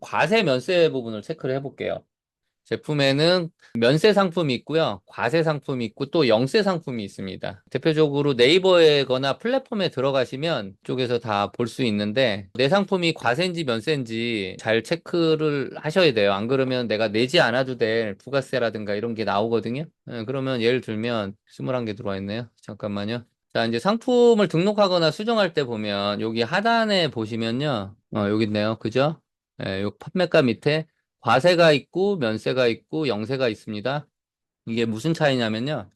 과세 면세 부분을 체크를 해볼게요. 제품에는 면세 상품이 있고요. 과세 상품이 있고 또 영세 상품이 있습니다. 대표적으로 네이버에거나 플랫폼에 들어가시면 쪽에서 다 볼 수 있는데 내 상품이 과세인지 면세인지 잘 체크를 하셔야 돼요. 안 그러면 내가 내지 않아도 될 부가세라든가 이런 게 나오거든요. 그러면 예를 들면 21개 들어와 있네요. 잠깐만요. 자, 이제 상품을 등록하거나 수정할 때 보면 여기 하단에 보시면요. 여기 있네요. 그죠? 요 판매가 밑에 과세가 있고 면세가 있고 영세가 있습니다. 이게 무슨 차이냐면요.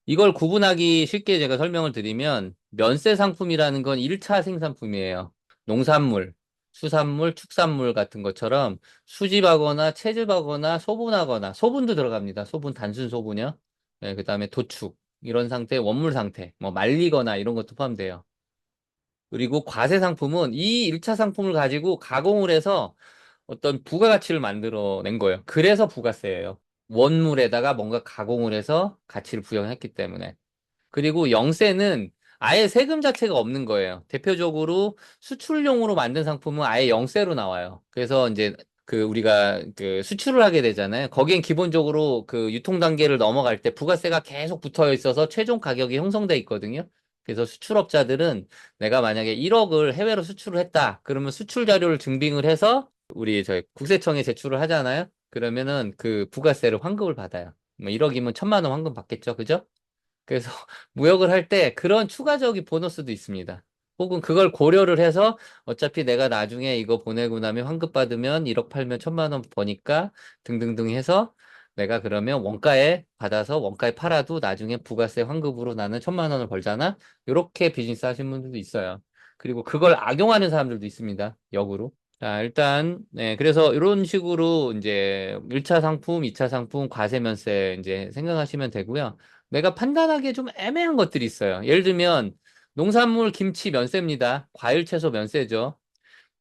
이걸 구분하기 쉽게 제가 설명을 드리면 면세 상품이라는 건 1차 생산품이에요. 농산물, 수산물, 축산물 같은 것처럼 수집하거나 채집하거나 소분하거나 소분도 들어갑니다. 소분 단순 소분이요. 그다음에 도축 이런 상태, 원물 상태, 뭐 말리거나 이런 것도 포함돼요. 그리고 과세 상품은 이 1차 상품을 가지고 가공을 해서 어떤 부가가치를 만들어낸 거예요. 그래서 부가세예요. 원물에다가 뭔가 가공을 해서 가치를 부여했기 때문에. 그리고 영세는 아예 세금 자체가 없는 거예요. 대표적으로 수출용으로 만든 상품은 아예 영세로 나와요. 그래서 이제 그 우리가 그 수출을 하게 되잖아요. 거기엔 기본적으로 그 유통 단계를 넘어갈 때 부가세가 계속 붙어 있어서 최종 가격이 형성돼 있거든요. 그래서 수출업자들은 내가 만약에 1억을 해외로 수출을 했다. 그러면 수출 자료를 증빙을 해서 우리 저희 국세청에 제출을 하잖아요. 그러면은 그 부가세를 환급을 받아요. 뭐 1억이면 1,000만 원 환급 받겠죠. 그죠? 그래서 무역을 할 때 그런 추가적인 보너스도 있습니다. 혹은 그걸 고려를 해서 어차피 내가 나중에 이거 보내고 나면 환급 받으면 1억 팔면 1,000만 원 버니까 등등등 해서 내가 그러면 원가에 받아서 원가에 팔아도 나중에 부가세 환급으로 나는 1,000만 원을 벌잖아. 이렇게 비즈니스 하시는 분들도 있어요. 그리고 그걸 악용하는 사람들도 있습니다. 역으로. 자, 일단, 네, 그래서 이런 식으로 이제 1차 상품, 2차 상품, 과세면세 이제 생각하시면 되고요. 내가 판단하기에 좀 애매한 것들이 있어요. 예를 들면, 농산물 김치 면세입니다. 과일 채소 면세죠.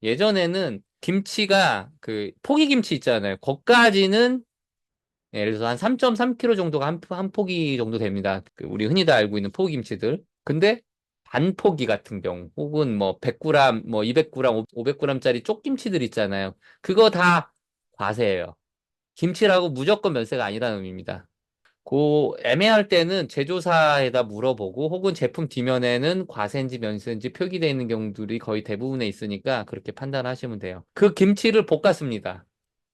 예전에는 김치가 그 포기김치 있잖아요. 거기까지는 예를 들어서 한 3.3kg 정도가 한 포기 정도 됩니다. 그 우리 흔히 다 알고 있는 포기김치들. 근데 반 포기 같은 경우 혹은 뭐 100g, 뭐 200g, 500g짜리 쪽김치들 있잖아요. 그거 다 과세예요. 김치라고 무조건 면세가 아니라는 의미입니다. 그 애매할 때는 제조사에다 물어보고 혹은 제품 뒷면에는 과세인지 면세인지 표기되어 있는 경우들이 거의 대부분에 있으니까 그렇게 판단하시면 돼요. 그 김치를 볶았습니다.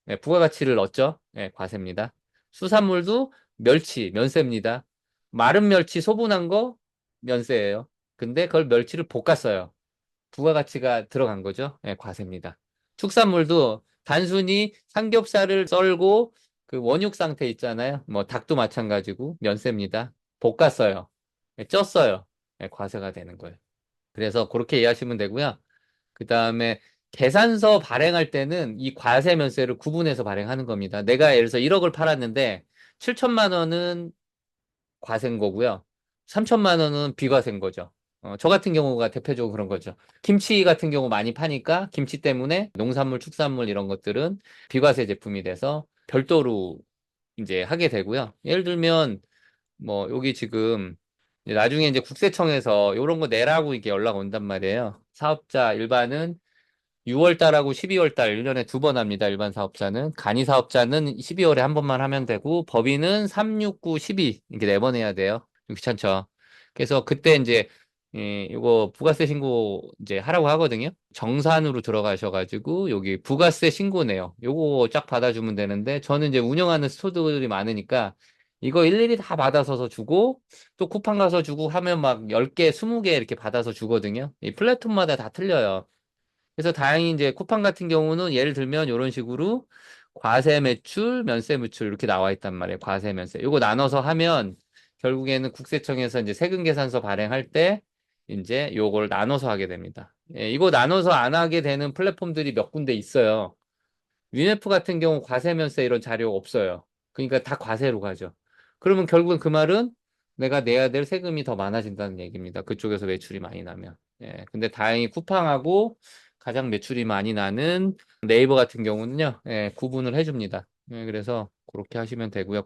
네, 부가가치를 넣었죠. 네, 과세입니다. 수산물도 멸치, 면세입니다. 마른 멸치 소분한 거 면세예요. 근데 그걸 멸치를 볶았어요. 부가가치가 들어간 거죠. 네, 과세입니다. 축산물도 단순히 삼겹살을 썰고 그 원육 상태 있잖아요. 뭐 닭도 마찬가지고 면세입니다. 볶았어요. 네, 쪘어요. 네, 과세가 되는 거예요. 그래서 그렇게 이해하시면 되고요. 그 다음에 계산서 발행할 때는 이 과세 면세를 구분해서 발행하는 겁니다. 내가 예를 들어서 1억을 팔았는데 7천만 원은 과세인 거고요. 3천만 원은 비과세인 거죠. 저 같은 경우가 대표적으로 그런 거죠. 김치 같은 경우 많이 파니까 김치 때문에 농산물, 축산물 이런 것들은 비과세 제품이 돼서 별도로 이제 하게 되고요. 예를 들면 뭐 여기 지금 이제 나중에 이제 국세청에서 이런 거 내라고 이게 연락 온단 말이에요. 사업자 일반은 6월 달하고 12월 달 1년에 두 번 합니다. 일반 사업자는. 간이 사업자는 12월에 한 번만 하면 되고 법인은 3, 6, 9, 12 이렇게 네 번 해야 돼요. 좀 귀찮죠. 그래서 그때 이제 이거 부가세 신고 이제 하라고 하거든요. 정산으로 들어가셔가지고 여기 부가세 신고네요. 요거 쫙 받아주면 되는데 저는 이제 운영하는 스토어들이 많으니까 이거 일일이 다 받아서 주고 또 쿠팡 가서 주고 하면 막 10개, 20개 이렇게 받아서 주거든요. 이 플랫폼마다 다 틀려요. 그래서 다행히 이제 쿠팡 같은 경우는 예를 들면 이런 식으로 과세 매출, 면세 매출 이렇게 나와 있단 말이에요. 과세, 면세. 이거 나눠서 하면 결국에는 국세청에서 이제 세금 계산서 발행할 때 이제 요걸 나눠서 하게 됩니다. 이거 나눠서 안 하게 되는 플랫폼들이 몇 군데 있어요. 위네프 같은 경우 과세, 면세 이런 자료가 없어요. 그러니까 다 과세로 가죠. 그러면 결국은 그 말은 내가 내야 될 세금이 더 많아진다는 얘기입니다. 그쪽에서 매출이 많이 나면. 근데 다행히 쿠팡하고 가장 매출이 많이 나는 네이버 같은 경우는요, 구분을 해줍니다. 그래서 그렇게 하시면 되고요.